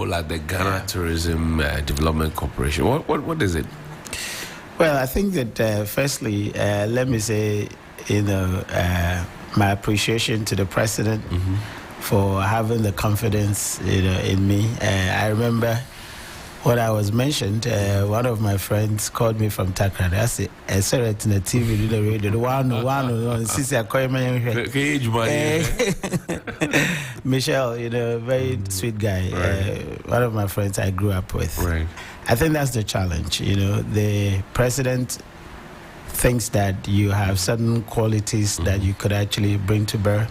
like the Ghana Tourism Development Corporation? What is it? Well, I think that firstly, let me say, my appreciation to the president for having the confidence, in me. I remember when I was mentioned, one of my friends called me from Takrady. I said, I saw it in the TV, the radio, the one, Sisi Akoyeme. Michelle, very sweet guy. Right. One of my friends I grew up with. Right. I think that's the challenge. The president thinks that you have certain qualities that you could actually bring to bear.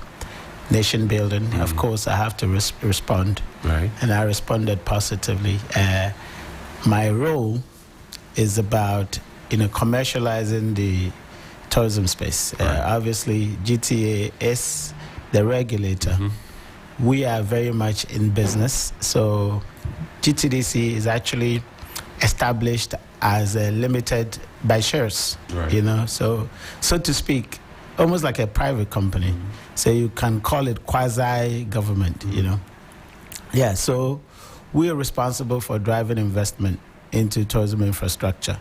Nation building. Of course, I have to respond. Right. And I responded positively. My role is about commercializing the tourism space. Right. Obviously, GTA is the regulator. We are very much in business. So GTDC is actually established as a limited by shares. Right. So to speak, almost like a private company. So you can call it quasi-government, Yeah, so we are responsible for driving investment into tourism infrastructure.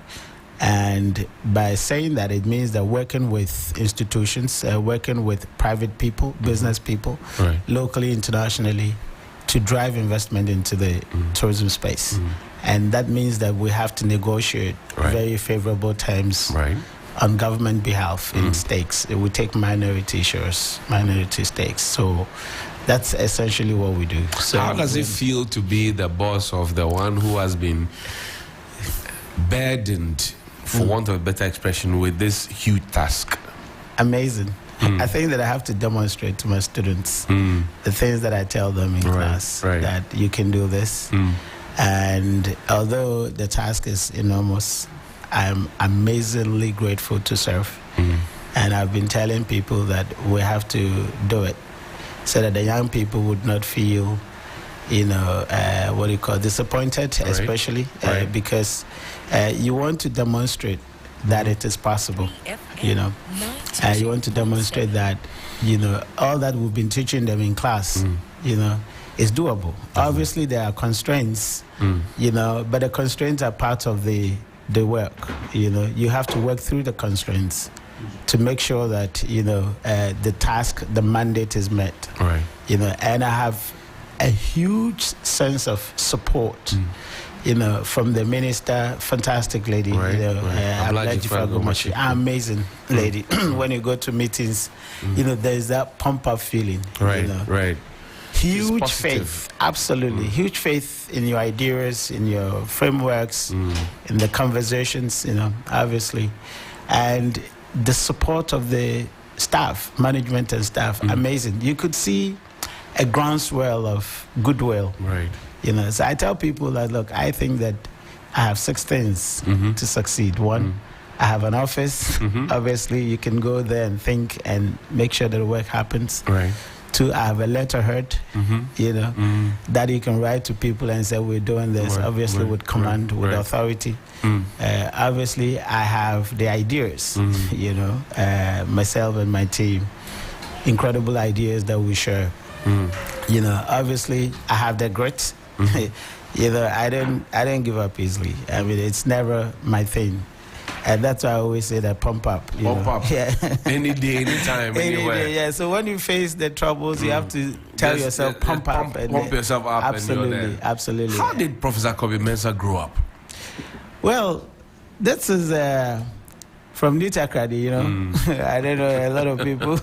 And by saying that, it means that working with institutions, working with private people, business people, Right. locally, internationally, to drive investment into the tourism space. And that means that we have to negotiate Right. very favorable terms Right. on government behalf in stakes. We take minority shares, minority stakes. So that's essentially what we do. So how does it feel to be the boss of the one who has been burdened, for want of a better expression, with this huge task? Amazing. I think that I have to demonstrate to my students the things that I tell them in class, that you can do this. And although the task is enormous, I'm amazingly grateful to serve. And I've been telling people that we have to do it so that the young people would not feel, disappointed, especially because you want to demonstrate that it is possible, you want to demonstrate that, all that we've been teaching them in class, is doable. Obviously, there are constraints, but the constraints are part of the work. You have to work through the constraints to make sure that the task, the mandate is met. Right. And I have a huge sense of support. From the minister, fantastic lady, Ablaji Fagomashi. Amazing lady. When you go to meetings, there's that pump up feeling. Right. Huge faith, absolutely. Huge faith in your ideas, in your frameworks, in the conversations, obviously. And the support of the staff, management and staff, amazing. You could see a groundswell of goodwill. Right. So I tell people that, look, I think that I have 6 things to succeed. One, I have an office. Obviously, you can go there and think and make sure that the work happens. Right. 2, I have a letterhead, that you can write to people and say, we're doing this, obviously with command, with authority. Obviously, I have the ideas, myself and my team, incredible ideas that we share. Obviously, I have the grit. I don't give up easily. I mean, it's never my thing. And that's why I always say that pump up. Pump up. Yeah. Any day, anytime, anywhere. Day, yeah. So when you face the troubles, you have to tell yourself, pump up. Pump yourself up. Absolutely, absolutely. How did Professor Kobe Mensah grow up? Well, this is from New Takrady, I don't know, a lot of people.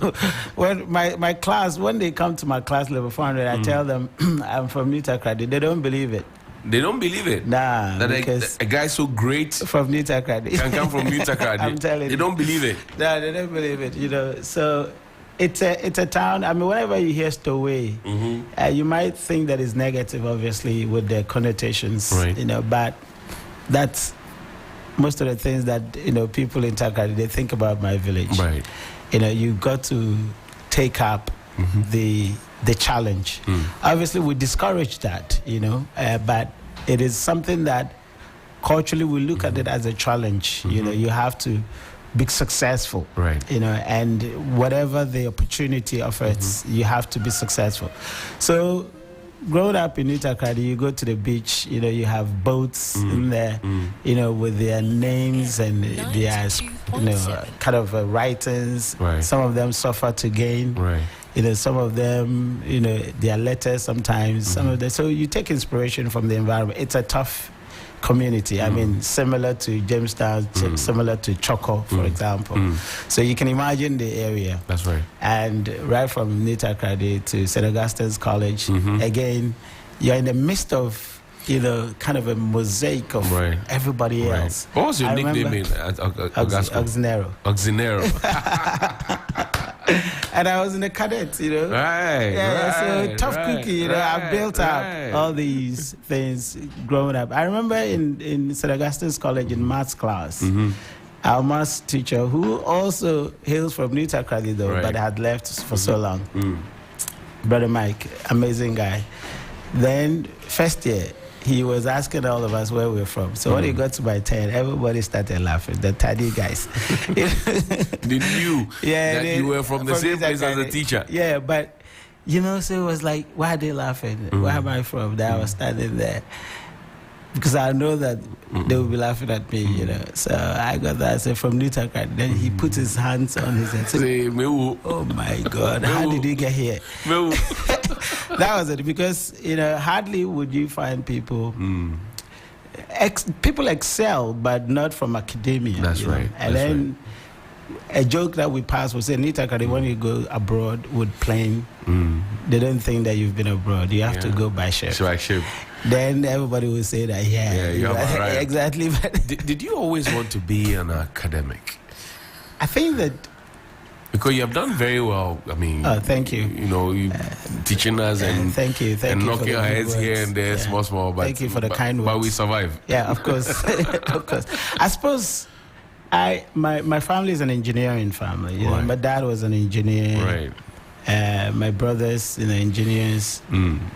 When my class, when they come to my class level 400, I tell them I'm from New Takrady. They don't believe it. They don't believe it. Nah, that because a guy so great from New Takrady can come from New Takrady. I'm telling you, they don't believe it. Nah, they don't believe it. So it's a town. I mean, whenever you hear Stowaway, you might think that it's negative, obviously, with the connotations. Right. But that's most of the things that people in Takrady, they think about my village. Right. You got to take up the challenge. Obviously, we discourage that, but it is something that culturally we look at it as a challenge. You have to be successful, right? And whatever the opportunity offers, you have to be successful. So growing up in New Takoradi, you go to the beach, you have boats in there, with their names and their, kind of writings. Right. Some of them suffer to gain. Right. Some of them, their letters sometimes. Some of them. So you take inspiration from the environment. It's a tough community. I mean, similar to Jamestown, similar to Choco, for example. So you can imagine the area. That's right. And right from New Takoradi to St. Augustine's College, again, you're in the midst of, kind of a mosaic of everybody else. What was your nickname at Augusta? Oxinero. Oxinero. And I was in the cadets, Right. Yeah, so tough cookie, I built up all these things growing up. I remember in St. Augustine's College in maths class, our maths teacher, who also hails from New Takoradi though, but had left for so long, Brother Mike, amazing guy. Then first year, he was asking all of us where we're from. So when he got to my turn, everybody started laughing. The Tadi guys. They knew that you were from the same place as the teacher. Yeah, but, so it was like, why are they laughing? Where am I from? That I was standing there. Because I know that they will be laughing at me, So I got that. I said, from New Takoradi. Then he put his hands on his head. Say, oh my God, how did you get here? That was it. Because, hardly would you find people. People excel, but not from academia. That's right. And then a joke that we passed was say, New Takoradi, when you go abroad with plane, they don't think that you've been abroad. You have to go by ship. So by ship. Then everybody will say that, you have right. Exactly. Did you always want to be an academic? I think that. Because you have done very well. I mean, thank you. You teaching us and thank you and knocking our heads here and there, small. But thank you for the kind words. But we survive. Yeah, of course, of course. I suppose my family is an engineering family. Right. My dad was an engineer. Right. My brothers, engineers.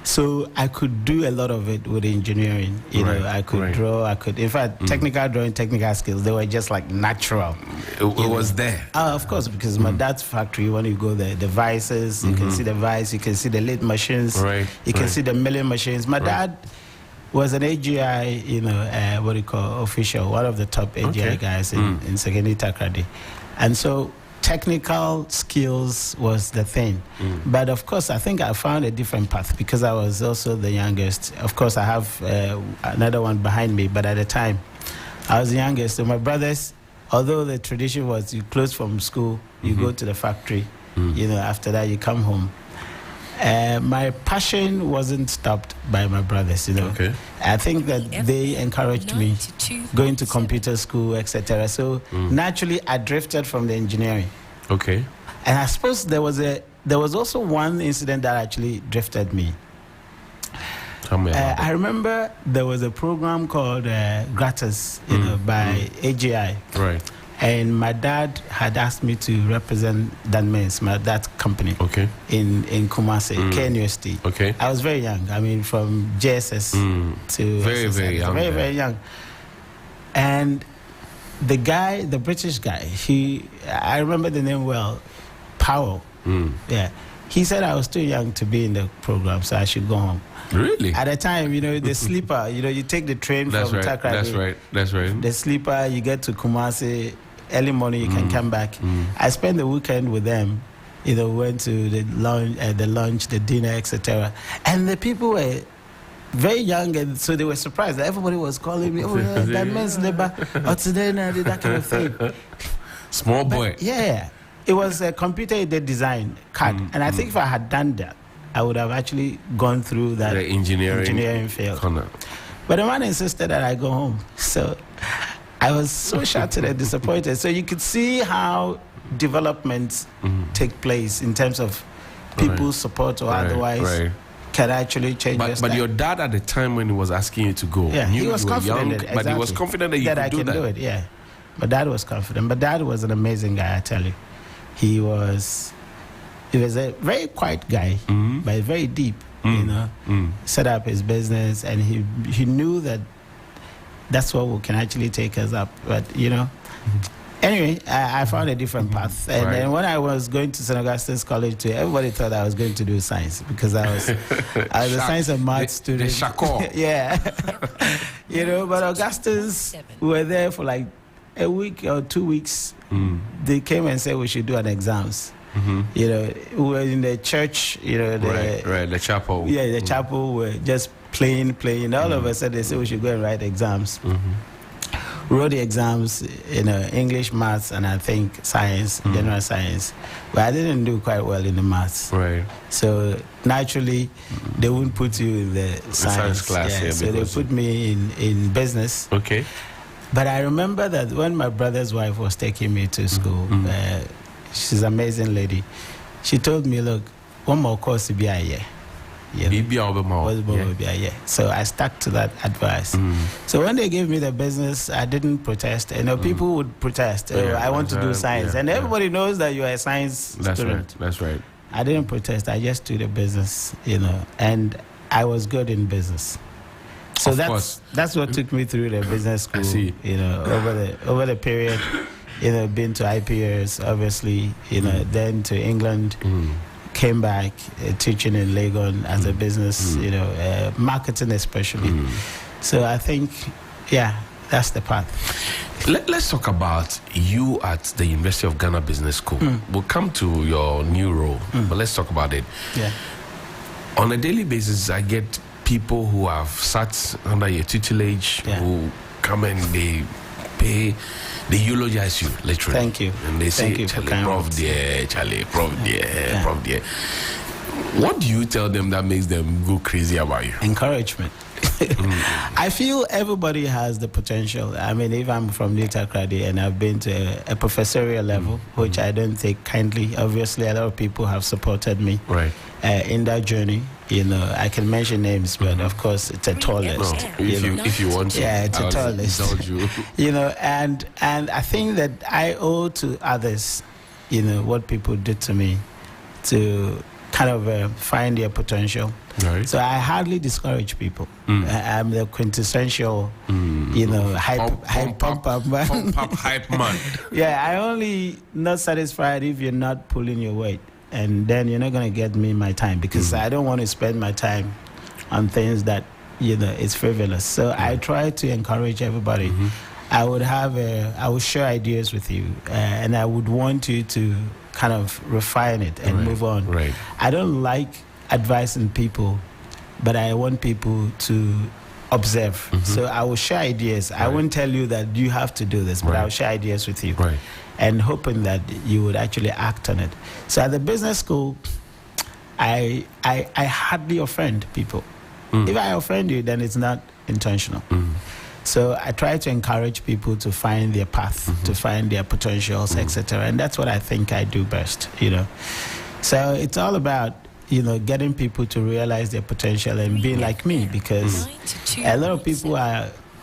So I could do a lot of it with engineering. I could draw. I could, in fact, technical drawing, technical skills. They were just like natural. It was there. Of course, because my dad's factory. When you go there, the vices, you can see the vice, you can see the lathe machines, you can see the milling machines. My dad was an AGI, what do you call official, one of the top AGI guys in Secondary Takoradi, and so. Technical skills was the thing. But of course, I think I found a different path because I was also the youngest. Of course, I have another one behind me, but at the time, I was the youngest. So my brothers, although the tradition was you close from school, you go to the factory, after that you come home. My passion wasn't stopped by my brothers, Okay. I think that they encouraged me going to computer school, etc. So naturally, I drifted from the engineering. Okay. And I suppose there was also one incident that actually drifted me. Tell me about I remember there was a program called Gratis, by AGI. Right. And my dad had asked me to represent Danmens, that company, in Kumasi, KNUST. Okay. I was very young. I mean, from JSS to very, SSS. very young. Very, very young. And the guy, the British guy, I remember the name well, Powell. Yeah. He said I was too young to be in the program, so I should go home. Really? At the time, the sleeper, you take the train from Takoradi. That's right. The sleeper, you get to Kumasi, early morning you can come back. I spent the weekend with them. Went to the lunch, the dinner, etc. And the people were very young, and so they were surprised. Everybody was calling me, that man's labor, that kind of thing. Small boy. But, yeah. It was a computer-aided design CAD. And I think if I had done that, I would have actually gone through that the engineering field. Corner. But the man insisted that I go home. So I was so shattered and disappointed. So you could see how developments take place in terms of people's support or otherwise can actually change your But your dad at the time when he was asking you to go, he was confident young, but he was confident that you could do that. Do it, yeah. But dad was confident. But dad was an amazing guy, I tell you. He was a very quiet guy, but very deep, set up his business, and he knew that that's what can actually take us up. But, Anyway, I found a different path. And then when I was going to St. Augustine's College too, everybody thought I was going to do science because I was a science and math student. The Shako. Yeah. But Augustine's were there for like a week or 2 weeks. They came and said we should do an exams. We were in the church, the chapel. Yeah, the chapel were just playing. All of a sudden they said we should go and write exams. Wrote the exams, English, maths, and I think science, general science. But I didn't do quite well in the maths. Right. So naturally, they wouldn't put you in the science class. Yeah, so they put me in business. Okay. But I remember that when my brother's wife was taking me to school, she's an amazing lady. She told me, look, one more course to be a year. So I stuck to that advice. So when they gave me the business, I didn't protest. People would protest. I want to do science. And everybody knows that you're a science student. That's right. I didn't protest. I just do the business, and I was good in business. So that's what took me through the business school. I see. Over the period, been to IPS, obviously, then to England. Came back teaching in Legon as a business, marketing especially. So I think, that's the path. Let's talk about you at the University of Ghana Business School. We'll come to your new role, but let's talk about it. Yeah. On a daily basis, I get people who have sat under your tutelage who come and they eulogize you, literally. Thank you. And they say, Prof dear, Prof dear. What do you tell them that makes them go crazy about you? Encouragement. I feel everybody has the potential. I mean, if I'm from Nita Kradi and I've been to a professorial level, which I don't take kindly, obviously a lot of people have supported me in that journey. I can mention names, but of course it's a tall list. If you want to. Yeah, it's a tall list. And I think that I owe to others, what people did to me to kind of find their potential. Right. So I hardly discourage people. I'm the quintessential, hype pump up man. Pump up hype man. Yeah, I only not satisfied if you're not pulling your weight. And then you're not going to get me my time because I don't want to spend my time on things that, it's frivolous. So I try to encourage everybody. I would share ideas with you and I would want you to kind of refine it and move on. Right. I don't like advising people, but I want people to observe. So I will share ideas. I won't tell you that you have to do this, but I'll share ideas with you. Right. And hoping that you would actually act on it. So at the business school, I hardly offend people. If I offend you, then it's not intentional. So I try to encourage people to find their path, to find their potentials, etc. And that's what I think I do best, So it's all about, getting people to realize their potential and being like me, because a lot of people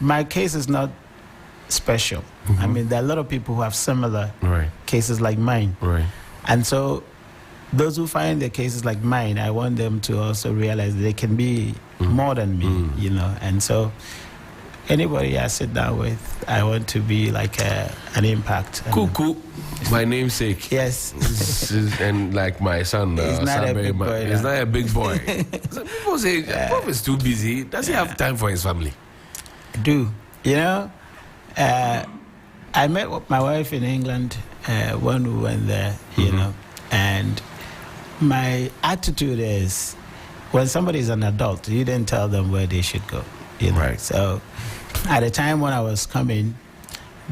my case is not special. I mean, there are a lot of people who have similar cases like mine. Right. And so those who find their cases like mine, I want them to also realize that they can be more than me, And so anybody I sit down with, I want to be like an impact. Cuckoo, my namesake. Yes. And like my son, he's not a big boy. He's not a big boy. So people say, Prof is too busy. Does he have time for his family? I do. I met my wife in England when we went there, and my attitude is when somebody is an adult, you didn't tell them where they should go. Right. So at the time when I was coming,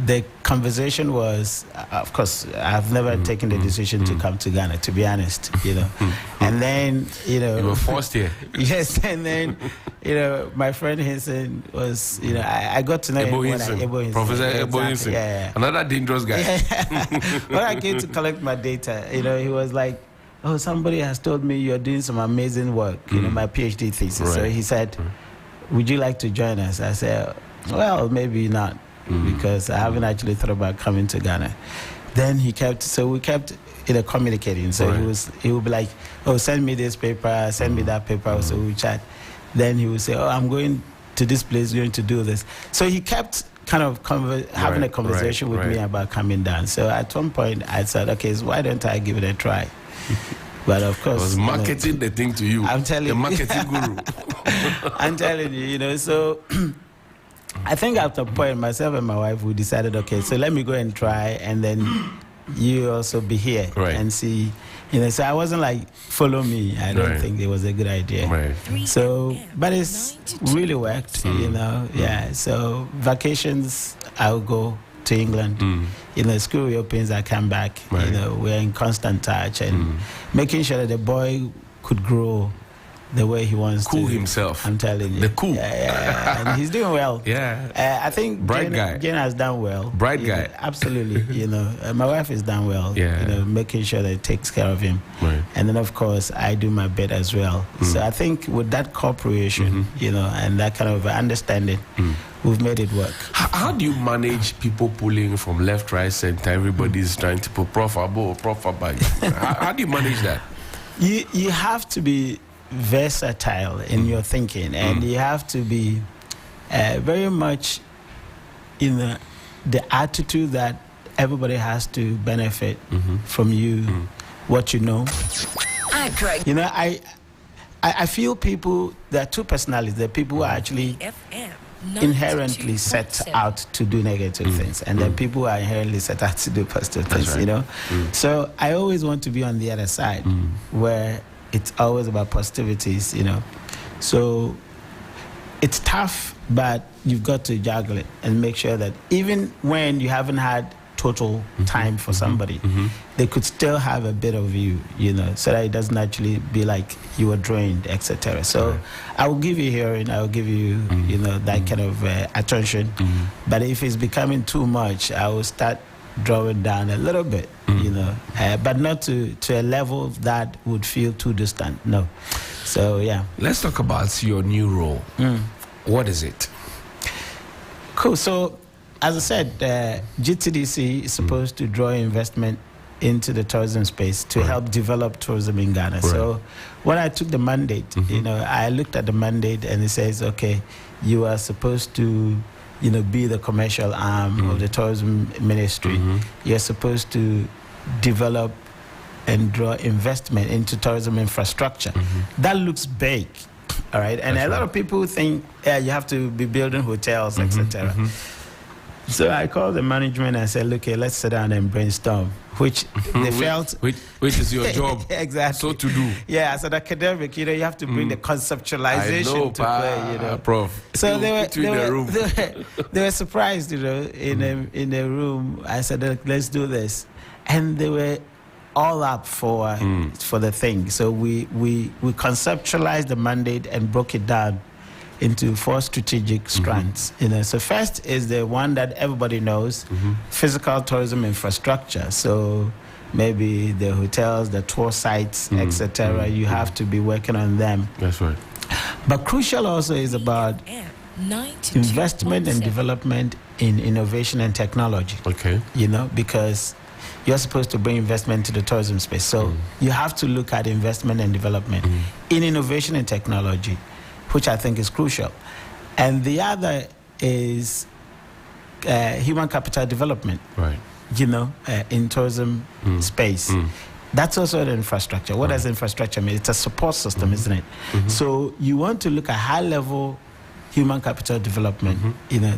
the conversation was, of course, I've never taken the decision to come to Ghana, to be honest, And then, You were forced here. Yes, and then, my friend Hinson was, I got to know Ebo Hinson. Professor Ebo Hinson. Yeah. Another dangerous guy. When I came to collect my data, he was like, oh, somebody has told me you're doing some amazing work, my PhD thesis. Right. So he said, would you like to join us? I said, well, maybe not, because I haven't actually thought about coming to Ghana. Then we kept communicating. So he would be like, oh, send me this paper, send me that paper. So we chat. Then he would say, oh, I'm going to this place, going to do this. So he kept kind of having a conversation with me about coming down. So at one point I said, okay, so why don't I give it a try? But of course, I was marketing the thing to you. I'm telling the marketing guru. I'm telling you, so I think at a point, myself and my wife, we decided, okay, so let me go and try, and then you also be here and see. So I wasn't like, follow me. I don't think it was a good idea. So, but it's really worked, Yeah. So vacations, I'll go to England. School reopens, I come back. We're in constant touch and making sure that the boy could grow the way he wants to. Cool himself. I'm telling you. The cool. Yeah. And he's doing well. Yeah. I think Bright guy. Jen has done well. Bright guy. Absolutely. My wife has done well. Yeah. Making sure that it takes care of him. Right. And then, of course, I do my bit as well. So I think with that cooperation, and that kind of understanding, we've made it work. How do you manage people pulling from left, right, center? Everybody's trying to put Prof Abo, Prof Abag. How do you manage that? You have to be versatile in your thinking, and you have to be very much in the attitude that everybody has to benefit from you, what you know. I feel people, there are two personalities. There are people who are actually inherently set out to do negative things, and then people who are inherently set out to do positive things. So I always want to be on the other side, where it's always about positivities. So it's tough, but you've got to juggle it and make sure that even when you haven't had total time for somebody, they could still have a bit of you, so that it doesn't actually be like you were drained, etc. So I will give you hearing, I will give you, that kind of attention. But if it's becoming too much, I will start drawing down a little bit, but not to a level that would feel too distant. No. So, yeah. Let's talk about your new role. What is it? Cool. So, as I said, GTDC is supposed to draw investment into the tourism space to help develop tourism in Ghana. So when I took the mandate, I looked at the mandate and it says, okay, you are supposed to, be the commercial arm of the tourism ministry. You're supposed to develop and draw investment into tourism infrastructure. That looks big, all right? And a lot of people think you have to be building hotels, etc. So I called the management and said, look, let's sit down and brainstorm, which they felt... Which is your job. Exactly. So to do. Yeah, as an academic, you have to bring the conceptualization to play, Prof. So they were surprised, in a room. I said, let's do this. And they were all up for the thing. So we conceptualized the mandate and broke it down into 4 strategic strands. So first is the one that everybody knows, physical tourism infrastructure. So maybe the hotels, the tour sites, etc. You have to be working on them. That's right. But crucial also is about investment and development in innovation and technology. Okay. Because you're supposed to bring investment to the tourism space. So you have to look at investment and development in innovation and technology, which I think is crucial. And the other is human capital development, right? In tourism space. That's also the infrastructure. What does infrastructure mean? It's a support system, isn't it? So you want to look at high-level human capital development,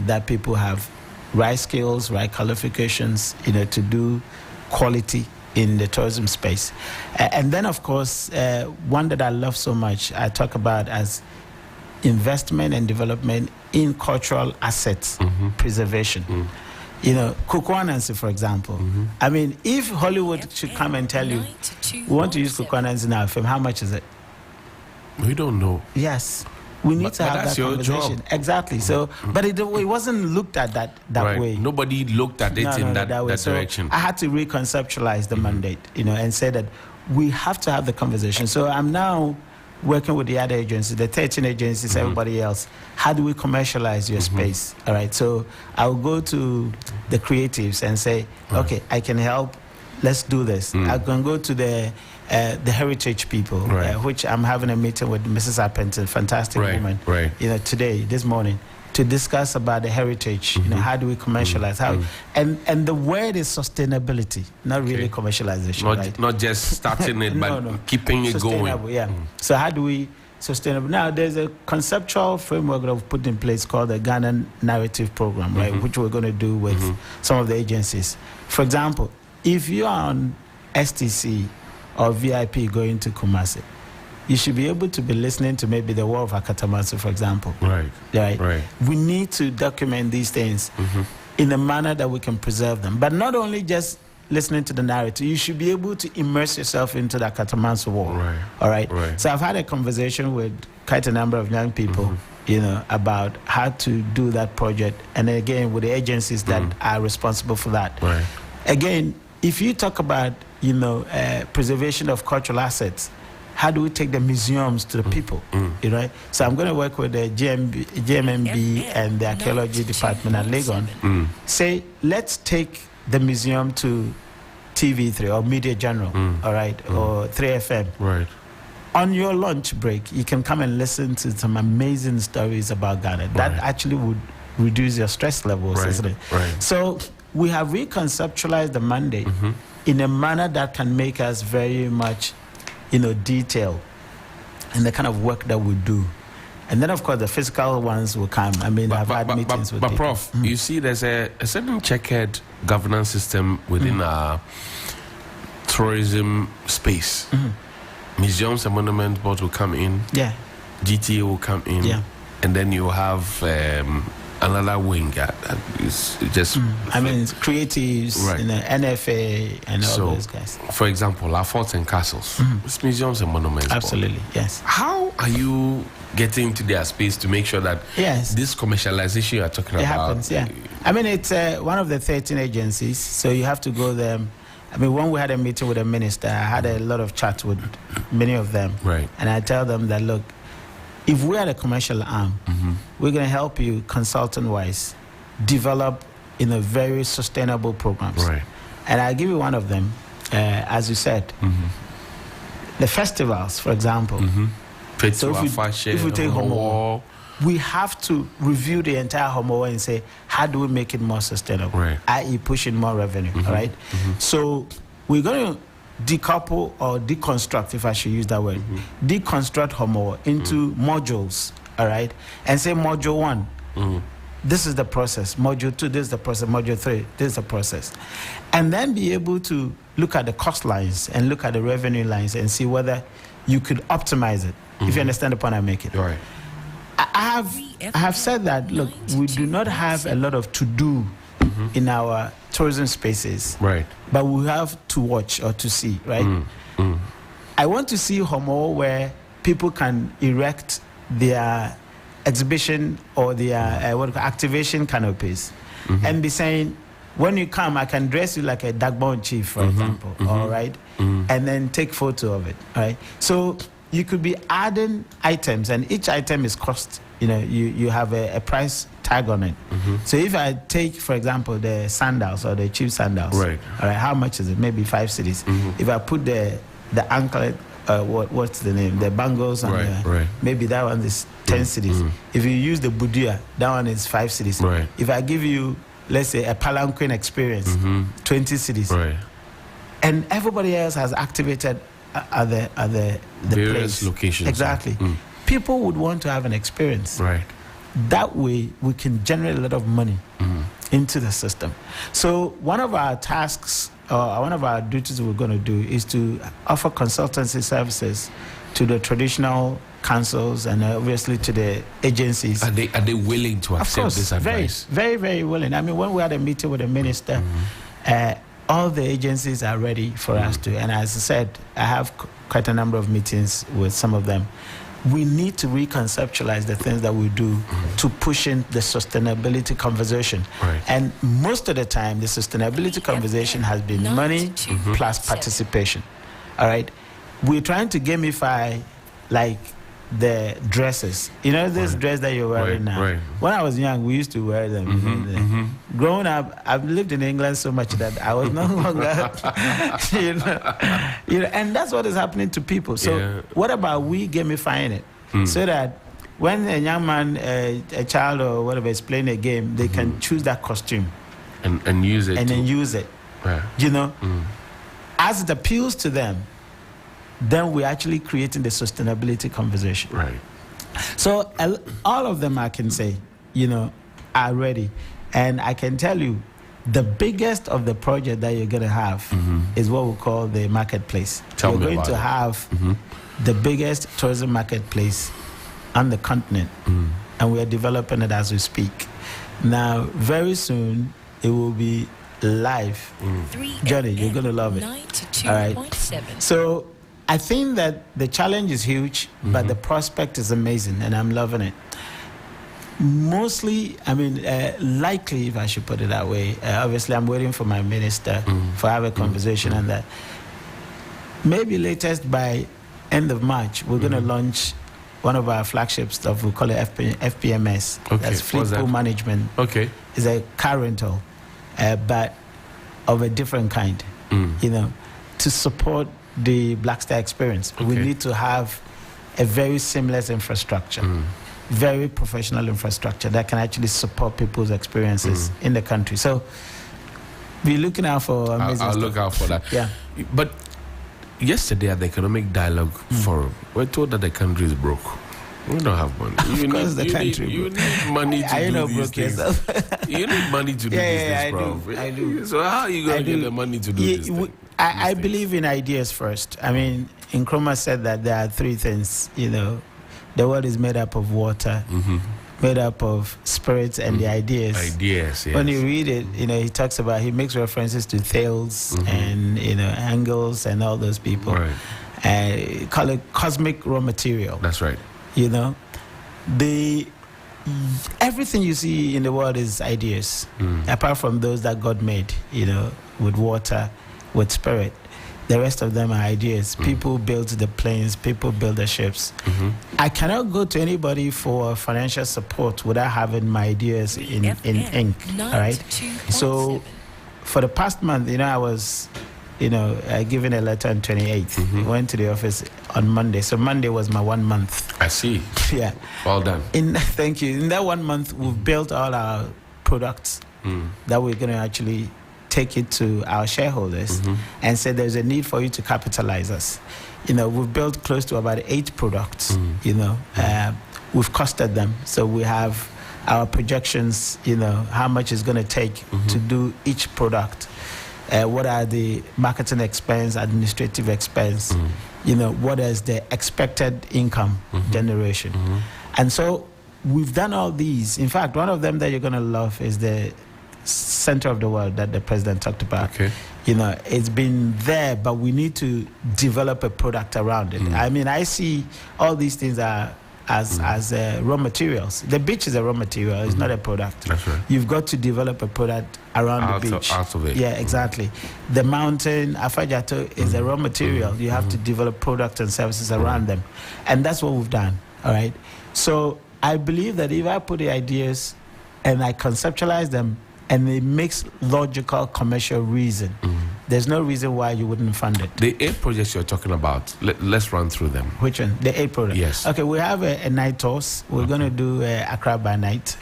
that people have right skills, right qualifications, to do quality in the tourism space. And then, of course, one that I love so much, I talk about as investment and development in cultural assets preservation. Kukwanansi, for example. I mean, if Hollywood should come and tell you, we want to use Kukwanansi in our film, how much is it? We don't know. Yes. We need to have that conversation. Job. Exactly. So, but it wasn't looked at that way. Nobody looked at it in that direction. So I had to reconceptualize the mandate, and say that we have to have the conversation. So I'm now working with the other agencies, the 13 agencies, everybody else. How do we commercialize your space? All right. So I'll go to the creatives and say, okay, I can help. Let's do this. I can go to the heritage people, which I'm having a meeting with Mrs. Appenton, fantastic woman. Right. Today, this morning, to discuss about the heritage. You know, how do we commercialize? And the word is sustainability, not really commercialization. Not just starting it, but keeping it going. Yeah. So how do we sustainable? Now there's a conceptual framework that we've put in place called the Ghana Narrative Program, right? Which we're going to do with some of the agencies. For example, if you are on STC or VIP going to Kumasi, you should be able to be listening to maybe the War of Akatamasi, for example. Right. We need to document these things in a manner that we can preserve them. But not only just listening to the narrative, you should be able to immerse yourself into the Akatamasi War. All right. So I've had a conversation with quite a number of young people, you know, about how to do that project, and again with the agencies that are responsible for that. Again, if you talk about, you know, preservation of cultural assets, how do we take the museums to the people? You know? So I'm going to work with the GMMB and the archaeology department at Legon. Say, let's take the museum to TV3 or Media General, all right, or 3FM. On your lunch break, you can come and listen to some amazing stories about Ghana. That actually would reduce your stress levels, isn't it? So we have reconceptualized the mandate in a manner that can make us very much, you know, detailed in the kind of work that we do. And then, of course, the physical ones will come. I mean, I've had meetings with people. But, Prof, you see, there's a certain checkered governance system within our tourism space. Museums and Monument Board will come in. GTA will come in. And then you have another wing is just... I mean, creatives, you know, NFA and all those guys. For example, our forts and castles. It's Museums and Monuments Board. Absolutely, yes. How are you getting into their space to make sure that this commercialization you are talking about happens? I mean, it's one of the 13 agencies, so you have to go there. I mean, when we had a meeting with the minister, I had a lot of chats with many of them. And I tell them that, look, if we are the commercial arm, we're going to help you consultant-wise develop in a very sustainable programs. And I'll give you one of them, as you said. The festivals, for example. So if we take Homo, we have to review the entire Homo and say, how do we make it more sustainable? I.e. pushing more revenue, all right? So we're going to decouple or deconstruct, if I should use that word, deconstruct Homo into modules, all right? And say module 1, this is the process. Module 2, this is the process. Module 3, this is the process. And then be able to look at the cost lines and look at the revenue lines and see whether you could optimize it, if you understand the point I'm making. I have said that, look, we do not have a lot of to-do in our tourism spaces, but we have to watch or to see, right? I want to see Homo where people can erect their exhibition or their activation canopies and be saying, when you come, I can dress you like a Dagbon chief, for example, all right? And then take photo of it, all right? So you could be adding items, and each item is cost. You know, you have a price tag on it. So if I take, for example, the sandals or the cheap sandals, all right, how much is it? Maybe 5 cedis. If I put the anklet, what's the name? The bangles on maybe that one is 10 cedis. If you use the budia, that one is 5 cedis. If I give you, let's say, a palanquin experience, 20 cedis. And everybody else has activated at the various place. Locations. Exactly. People would want to have an experience. That way, we can generate a lot of money into the system. So one of our tasks, one of our duties we're going to do is to offer consultancy services to the traditional councils and obviously to the agencies. Are they willing to accept this advice? Very, very willing. I mean, when we had a meeting with the minister, all the agencies are ready for us to, and as I said, I have quite a number of meetings with some of them. We need to reconceptualize the things that we do to push in the sustainability conversation. And most of the time, the sustainability conversation has been money plus participation. All right? We're trying to gamify, like, the dresses. You know this dress that you're wearing now? When I was young, we used to wear them. Growing up, I've lived in England so much that I was no longer, you know, and that's what is happening to people. So what about we gamifying it so that when a young man, a child or whatever is playing a game, they can choose that costume and use it. And then use it. Yeah. You know? As it appeals to them, then we're actually creating the sustainability conversation. Right. So all of them, I can say, you know, are ready. And I can tell you, the biggest of the project that you're going to have is what we call the marketplace. Tell you're me going about to it. have the biggest tourism marketplace on the continent. And we are developing it as we speak. Now, very soon, it will be live. Johnny, you're going to love it. All right. So I think that the challenge is huge, but the prospect is amazing, and I'm loving it. Mostly, I mean, likely, if I should put it that way, obviously I'm waiting for my minister for have a conversation on that. Maybe latest by end of March, we're going to launch one of our flagship stuff. We call it FPMS. Okay. That's Fleet Pool Management. Okay. It's a car rental, but of a different kind, you know, to support the Black Star experience. Okay. We need to have a very seamless infrastructure. Very professional infrastructure that can actually support people's experiences in the country. So be looking out for amazing I'll stuff. look out for that. Yeah. But yesterday at the Economic Dialogue Forum, we're told that the country is broke. We don't have money. Of course the country. You need money to do these things. Yourself? You need money to do this, bro. I do. So how are you going to get the money to do this? I believe in ideas first. I mean, Nkrumah said that there are three things, you know. The world is made up of water, made up of spirits and the ideas. Ideas, yes. When you read it, you know, he makes references to Thales and, you know, Engels and all those people. Right. Call it cosmic raw material. That's right. You know, everything you see in the world is ideas, apart from those that God made, you know, with water, with spirit. The rest of them are ideas. People build the planes, people build the ships. I cannot go to anybody for financial support without having my ideas in ink. All right. So for the past month, you know, I was, you know, given a letter on 28th. Went to the office on Monday. So Monday was my 1 month. I see. Yeah. Well done. Thank you. In that 1 month, we've built all our products that we're going to actually take it to our shareholders and say there's a need for you to capitalize us. You know, we've built close to about 8 products, you know. We've costed them. So we have our projections, you know, how much it's going to take to do each product. What are the marketing expense, administrative expense, you know, what is the expected income generation. And so we've done all these. In fact, one of them that you're going to love is the center of the world that the president talked about. Okay. You know, it's been there, but we need to develop a product around it. I mean, I see all these things are as raw materials. The beach is a raw material, it's not a product. That's right. You've got to develop a product around the beach. Out of it. Yeah, exactly. The mountain, Afajato, is a raw material. You have to develop products and services around them. And that's what we've done, all right? So I believe that if I put the ideas and I conceptualize them, and it makes logical commercial reason, there's no reason why you wouldn't fund it. The 8 projects you're talking about, let's run through them. Which one? The 8 projects? Yes. Okay, we have a night tours. We're going to do Accra by night.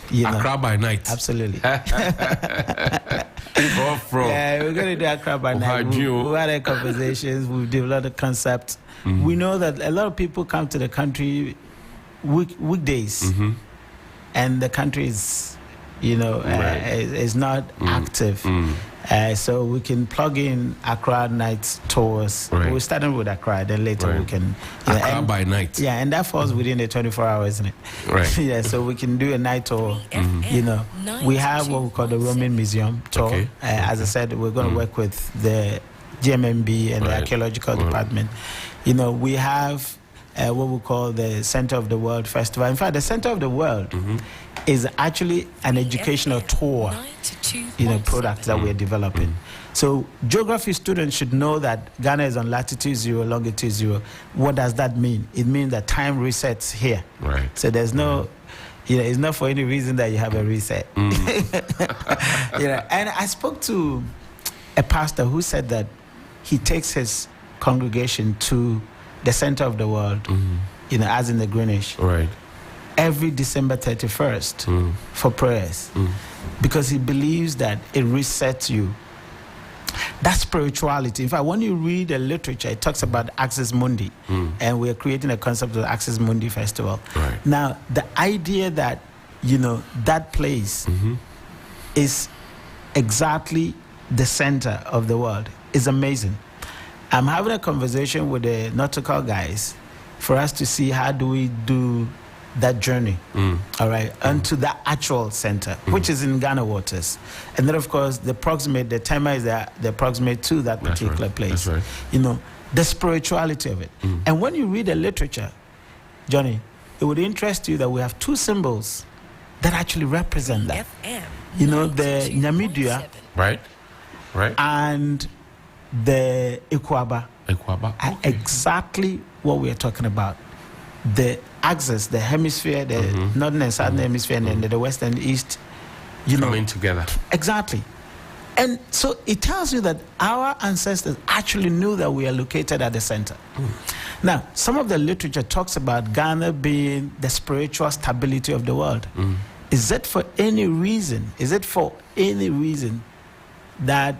You know. Accra by night? Absolutely. Yeah, we're going to do Accra by night. We've had conversations. We've developed a concept. We know that a lot of people come to the country weekdays, and the country is, you know, is not active. So we can plug in Accra night tours. We're starting with Accra, then later we can... Accra by night. Yeah, and that falls within the 24 hours, isn't it? Right. Yeah, so we can do a night tour. You know, we have what we call the Roman Museum tour. Okay. As I said, we're going to work with the GMMB and the Archaeological Department. You know, we have what we call the Center of the World Festival. In fact, the Center of the World is actually an educational tour, you know, product that we're developing. So geography students should know that Ghana is on latitude 0, longitude 0. What does that mean? It means that time resets here. Right. So there's no, you know, it's not for any reason that you have a reset. You know, and I spoke to a pastor who said that he takes his congregation to the center of the world, you know, as in the Greenwich. Right. every December 31st for prayers because he believes that it resets you. That's spirituality. In fact, when you read the literature, it talks about Axis Mundi, and we're creating a concept of Axis Mundi Festival. Right. Now, the idea that, that place is exactly the center of the world is amazing. I'm having a conversation with the nautical guys for us to see how do we do that journey, all right, onto the actual center, which is in Ghana waters. And then, of course, the Tema is the proximate to that particular place. That's right. The spirituality of it. And when you read the literature, Johnny, it would interest you that we have two symbols that actually represent that. The Nyamidua, right, and the Equaba are exactly what we are talking about. The axis, the hemisphere, the northern and southern hemisphere, and then the west and east, coming together. Exactly. And so it tells you that our ancestors actually knew that we are located at the center. Now, some of the literature talks about Ghana being the spiritual stability of the world. Is it for any reason that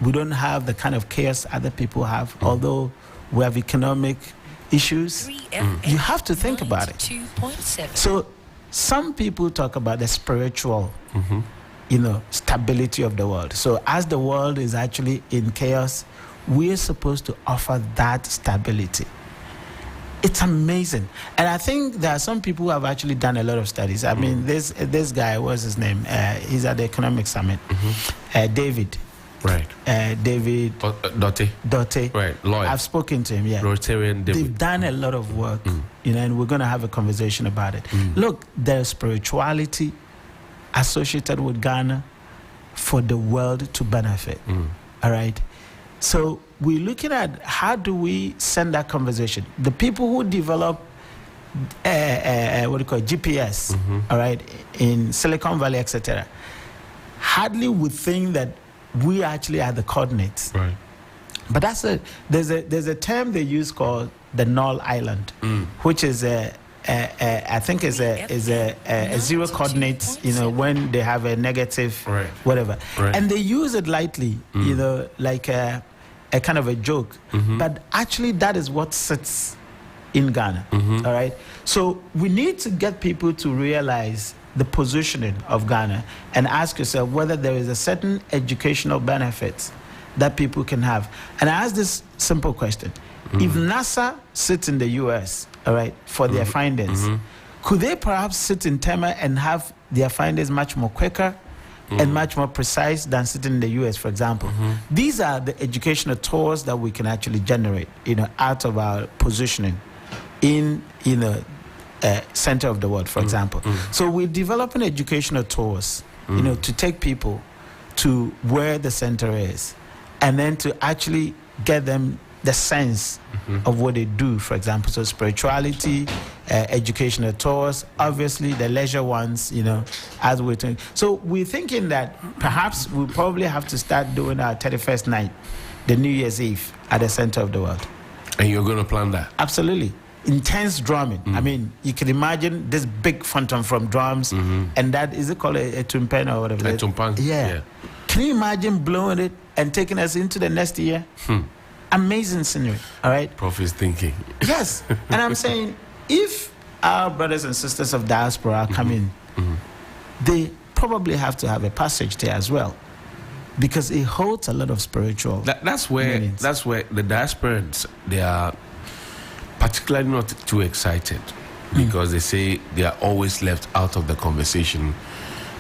we don't have the kind of chaos other people have, although we have economic issues? You have to think about it. So some people talk about the spiritual stability of the world. So as the world is actually in chaos, we're supposed to offer that stability. It's amazing. And I think there are some people who have actually done a lot of studies. I mean, this guy, what's his name? He's at the Economic Summit. David. Right. David Dotte. Right. Lawyer. I've spoken to him, yeah. Rotarian David. They've done a lot of work, and we're going to have a conversation about it. Look, there's spirituality associated with Ghana for the world to benefit. All right? So we're looking at how do we send that conversation. The people who develop GPS, all right, in Silicon Valley, etc., hardly would think that we actually are the coordinates. Right. But there's a term they use called the null island, which is I think is a zero coordinates, when they have a negative whatever. Right. And they use it lightly, like a kind of a joke. But actually that is what sits in Ghana. All right. So we need to get people to realize the positioning of Ghana and ask yourself whether there is a certain educational benefit that people can have. And I ask this simple question. If NASA sits in the US, all right, for their findings, could they perhaps sit in Tema and have their findings much more quicker and much more precise than sitting in the US, for example? These are the educational tours that we can actually generate, out of our positioning in, center of the world, for example. So we're developing educational tours, to take people to where the center is, and then to actually get them the sense of what they do, for example. So spirituality, educational tours, obviously the leisure ones, as we're doing. So we're thinking that perhaps we'll probably have to start doing our 31st night, the New Year's Eve, at the center of the world. And you're going to plan that? Absolutely. Intense drumming. I mean, you can imagine this big phantom from drums, and that, is it called a tumpen or whatever? A tumpan. Yeah. Can you imagine blowing it and taking us into the next year? Amazing scenery, all right? Prof is thinking. Yes. And I'm saying, if our brothers and sisters of diaspora come in, they probably have to have a passage there as well, because it holds a lot of spiritual that's where the diasporans, they are particularly not too excited, because they say they are always left out of the conversation,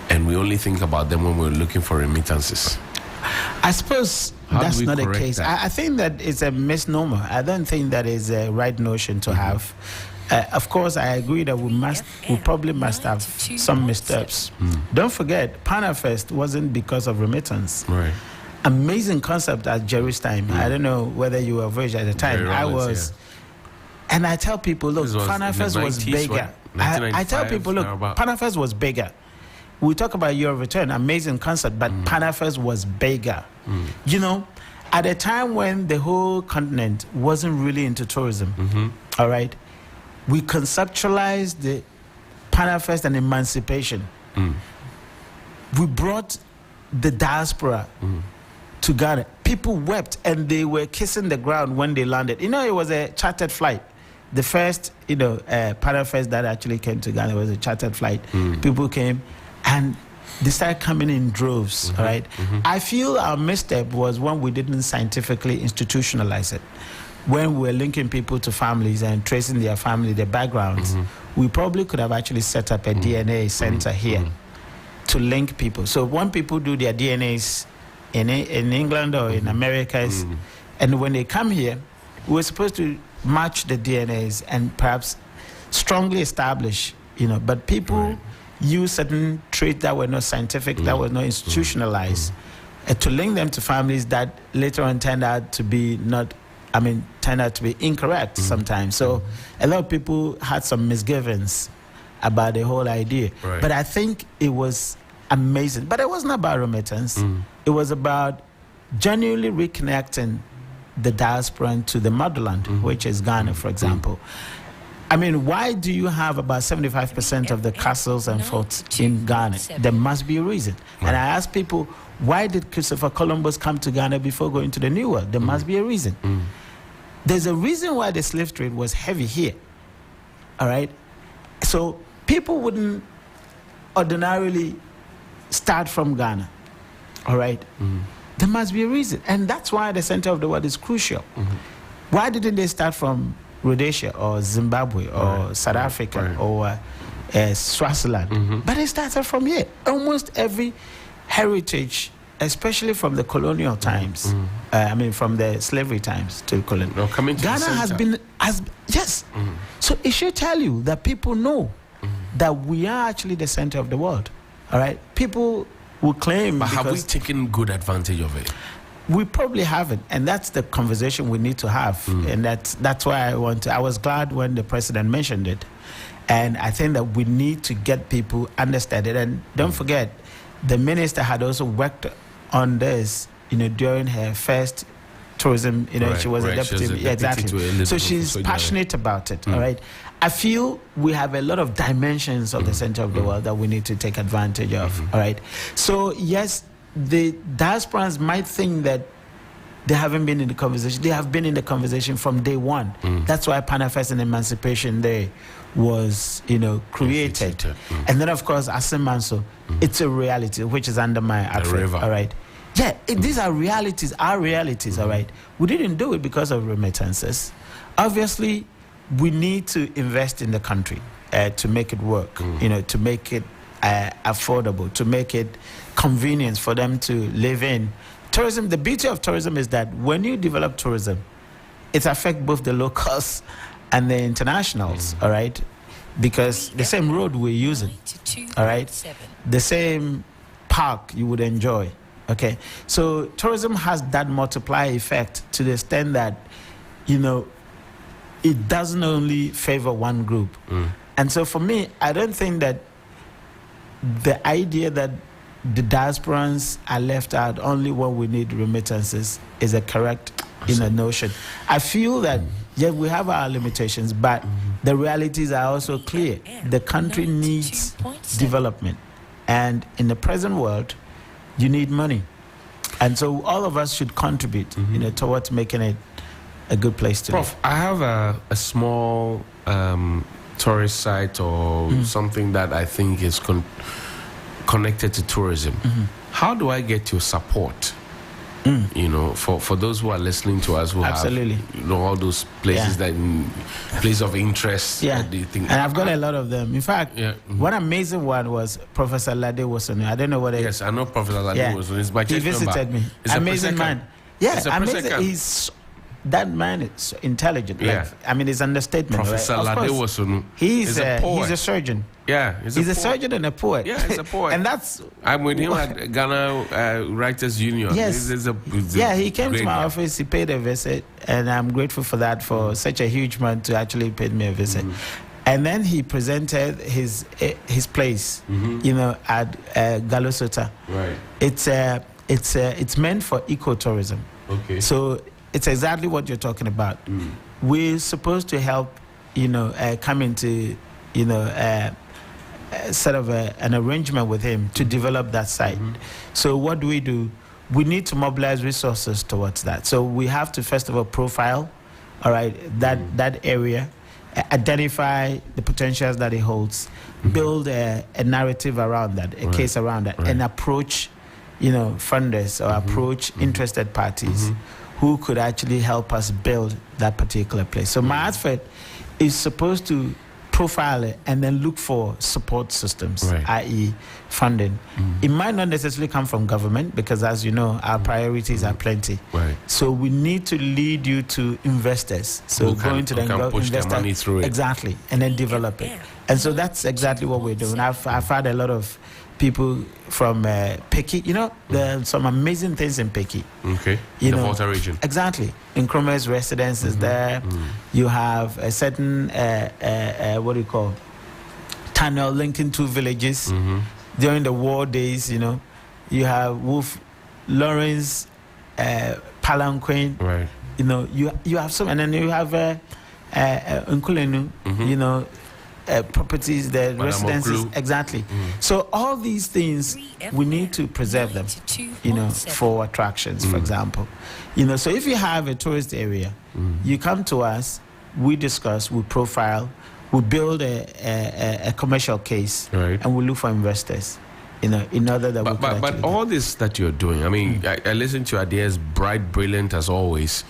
and we only think about them when we're looking for remittances. I suppose that's not the case. I think that it's a misnomer. I don't think that is a right notion to have. Of course, I agree that we probably must have some missteps. Don't forget, PANAFest wasn't because of remittance. Right. Amazing concept at Jerry's time. I don't know whether you were Voyage at the time. Jerry I Rollins, was. And I tell people, look, PANAFest was bigger. I tell people, look, PANAFest was bigger. We talk about Your Return, amazing concept, but PANAFest was bigger. At a time when the whole continent wasn't really into tourism, all right, we conceptualized the Panafest and Emancipation, we brought the diaspora to Ghana. People wept and they were kissing the ground when they landed. You know, it was a chartered flight. The first, Panafest that actually came to Ghana was a chartered flight. People came and they started coming in droves, all right? I feel our misstep was when we didn't scientifically institutionalize it. When we were linking people to families and tracing their family, their backgrounds, we probably could have actually set up a DNA center here to link people. So when people do their DNAs in England or in America, and when they come here, we're supposed to match the DNAs and perhaps strongly establish, but people use certain traits that were not scientific, that were not institutionalized, to link them to families that later on turned out to be incorrect sometimes. So a lot of people had some misgivings about the whole idea. Right. But I think it was amazing. But it wasn't about remittance. It was about genuinely reconnecting the diaspora to the motherland, which is Ghana, for example. I mean, why do you have about 75% of the castles and forts in Ghana? There must be a reason. Right. And I ask people, why did Christopher Columbus come to Ghana before going to the New World? There must be a reason. There's a reason why the slave trade was heavy here. All right? So people wouldn't ordinarily start from Ghana. All right? There must be a reason. And that's why the center of the world is crucial. Why didn't they start from Rhodesia or Zimbabwe or South Africa or Swaziland? But they started from here. Almost every heritage, especially from the colonial times, from the slavery times to colonial. Ghana has been, So it should tell you that people know that we are actually the center of the world. All right? People will claim. But have we taken good advantage of it? We probably haven't, and that's the conversation we need to have. And that's why I was glad when the president mentioned it. And I think that we need to get people understand it. And don't forget, the minister had also worked on this, during her first tourism, she was a deputy. Exactly. So she's passionate about it, all right? I feel we have a lot of dimensions of the center of the world that we need to take advantage of, all right? So, yes, the diasporans might think that they haven't been in the conversation. They have been in the conversation from day one. That's why Panafest and Emancipation Day was, created. And then, of course, Asim Manso, it's a reality, which is under my outfit, all right? Yeah, these are realities, our realities, all right? We didn't do it because of remittances. Obviously, we need to invest in the country to make it work, to make it affordable, to make it convenient for them to live in. Tourism, the beauty of tourism is that when you develop tourism, it affects both the locals and the internationals, all right? Because the same road we're using, all right? The same park you would enjoy, okay? So tourism has that multiplier effect to the extent that, it doesn't only favor one group. And so for me, I don't think that the idea that the diasporans are left out only when we need remittances is a correct notion. I feel that, yes, we have our limitations, but the realities are also clear. The country needs development. And in the present world, you need money. And so all of us should contribute, towards making it a good place to live. I have a small tourist site or something that I think is connected to tourism. How do I get your support? For those who are listening to us who have all those places place of interest. And I've got a lot of them. In fact, one amazing one was Professor Lade Wosonu. I don't know what it is. Yes, I know Professor Lade Wosonu. He visited me. Amazing man. Yes, amazing. That man is intelligent. It's understatement. Professor Lade Wosonu. He's a surgeon. Yeah, he's a surgeon and a poet. Yeah, he's a poet. And that's... I'm with him at Ghana Writers Union. Yes. He came to my office, he paid a visit, and I'm grateful for that, for such a huge man to actually pay me a visit. And then he presented his place, at Galosota. Right. It's meant for ecotourism. Okay. So it's exactly what you're talking about. We're supposed to help, come into, sort of an arrangement with him to develop that site. So what do? We need to mobilize resources towards that. So we have to first of all profile, all right, that area, identify the potentials that it holds, build a narrative around that, a case around that, and approach, funders or approach interested parties who could actually help us build that particular place. So MyAsFed is supposed to profile it and then look for support systems, i.e. funding. It might not necessarily come from government because, as you know, our priorities are plenty. So we need to lead you to investors. So going to the money through it. Exactly, and then develop it. And so that's exactly what we're doing. I've had a lot of people from Peki. There are some amazing things in Peki. Okay. In the Volta region. Exactly. Nkrumah's residence is there. You have a certain tunnel linking two villages. During the war days, you have Wolf Lawrence, Palanquin. Right. You have some, and then you have Nkulenu. Properties, the residences, exactly. So all these things, we need to preserve them, for attractions, for example. So if you have a tourist area, you come to us, we discuss, we profile, we build a commercial case, and we look for investors, in order that we can But all this that you're doing, I mean, I listen to your ideas, bright, brilliant as always.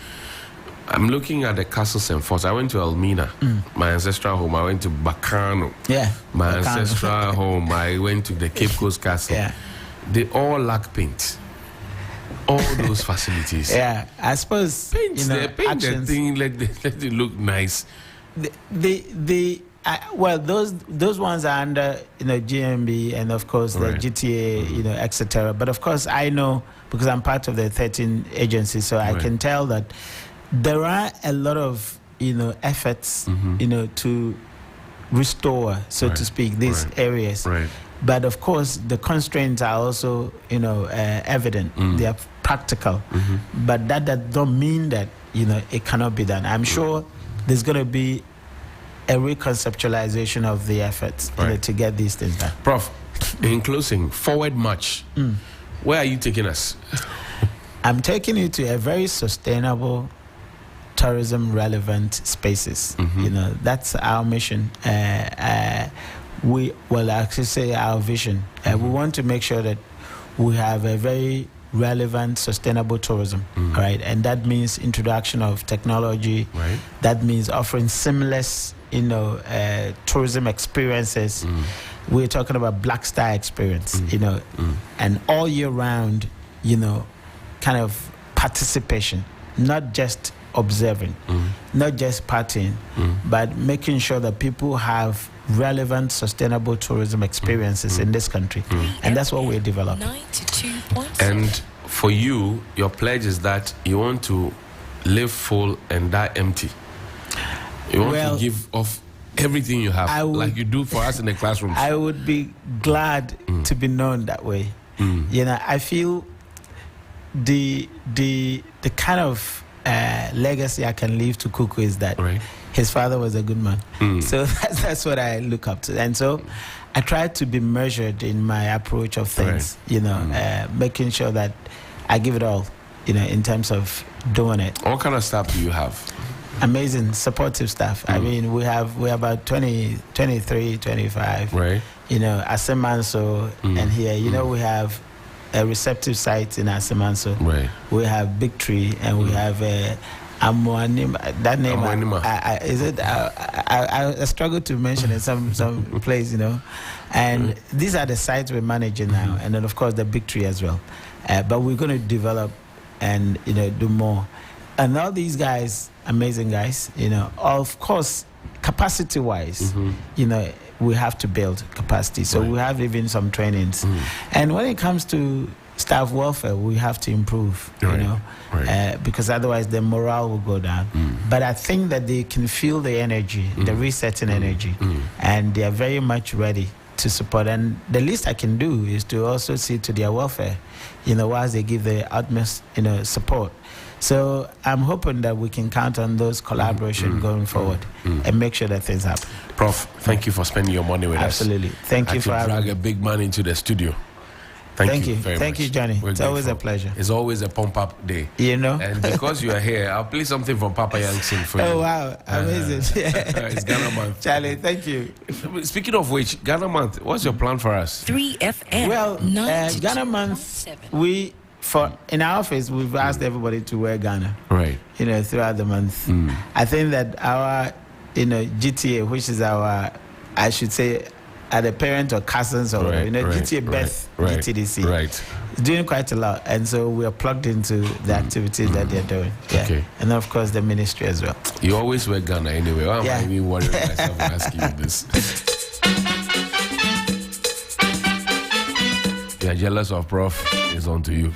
I'm looking at the castles and forts. I went to Elmina, my ancestral home. I went to Bacano, my ancestral home. I went to the Cape Coast Castle. They all lack paint. All those facilities. I suppose paint the thing, let it look nice. Well, those ones are under GMB and of course the GTA, etc. But of course I know because I'm part of the 13 agencies, so I can tell that there are a lot of efforts to restore, so to speak, these areas. But of course the constraints are also evident. They are practical, but that don't mean that it cannot be done. I'm sure there's going to be a reconceptualization of the efforts to get these things done. Prof, in closing, Forward March, where are you taking us? I'm taking you to a very sustainable, tourism relevant spaces. That's our mission. We actually say our vision. We want to make sure that we have a very relevant, sustainable tourism, right? And that means introduction of technology. That means offering seamless, tourism experiences. We're talking about Black Star experience, and all year round, kind of participation, not just observing, not just partying, but making sure that people have relevant, sustainable tourism experiences in this country. And that's what we're developing. And for you, your pledge is that you want to live full and die empty. You want to give off everything you have, like you do for us in the classrooms. I would be glad to be known that way. I feel the kind of legacy I can leave to Kuku is that his father was a good man. So that's what I look up to. And so I try to be measured in my approach of things, making sure that I give it all, in terms of doing it. What kind of staff do you have? Amazing, supportive staff. I mean, we have about 20, 23, 25. Asemanso, and here, we have a receptive site in Asemanso. We have Big Tree, and we have Amoanima. That name, I struggle to mention it some place, And these are the sites we're managing now, and then of course the Big Tree as well. But we're going to develop and do more. And all these guys, amazing guys, of course, capacity-wise, we have to build capacity. So we have even some trainings. And when it comes to staff welfare, we have to improve, because otherwise the morale will go down. But I think that they can feel the energy, the resetting energy, and they are very much ready to support. And the least I can do is to also see to their welfare, whilst they give the utmost, support. So I'm hoping that we can count on those collaboration going forward and make sure that things happen. Prof, thank you for spending your money with us. Absolutely. Thank you for drag a big man into the studio. Thank you very much. Thank you, Johnny. It's always a pleasure. It's always a pump-up day. You know? And because you are here, I'll play something from Papa Yankson for you. Oh, wow. Amazing. It's Ghana Month. Charlie, thank you. Speaking of which, Ghana Month, what's your plan for us? 3FM. Well, Ghana Month, in our office, we've asked everybody to wear Ghana. Right. Throughout the month. I think that our, GTA, which is our, I should say, the parent or cousins or GTA Beth GTDC is doing quite a lot, and so we are plugged into the activities that they're doing. Yeah. Okay. And of course the ministry as well. You always wear Ghana anyway. Why am I even worrying myself asking you this? You're jealous of Prof. It's on to you.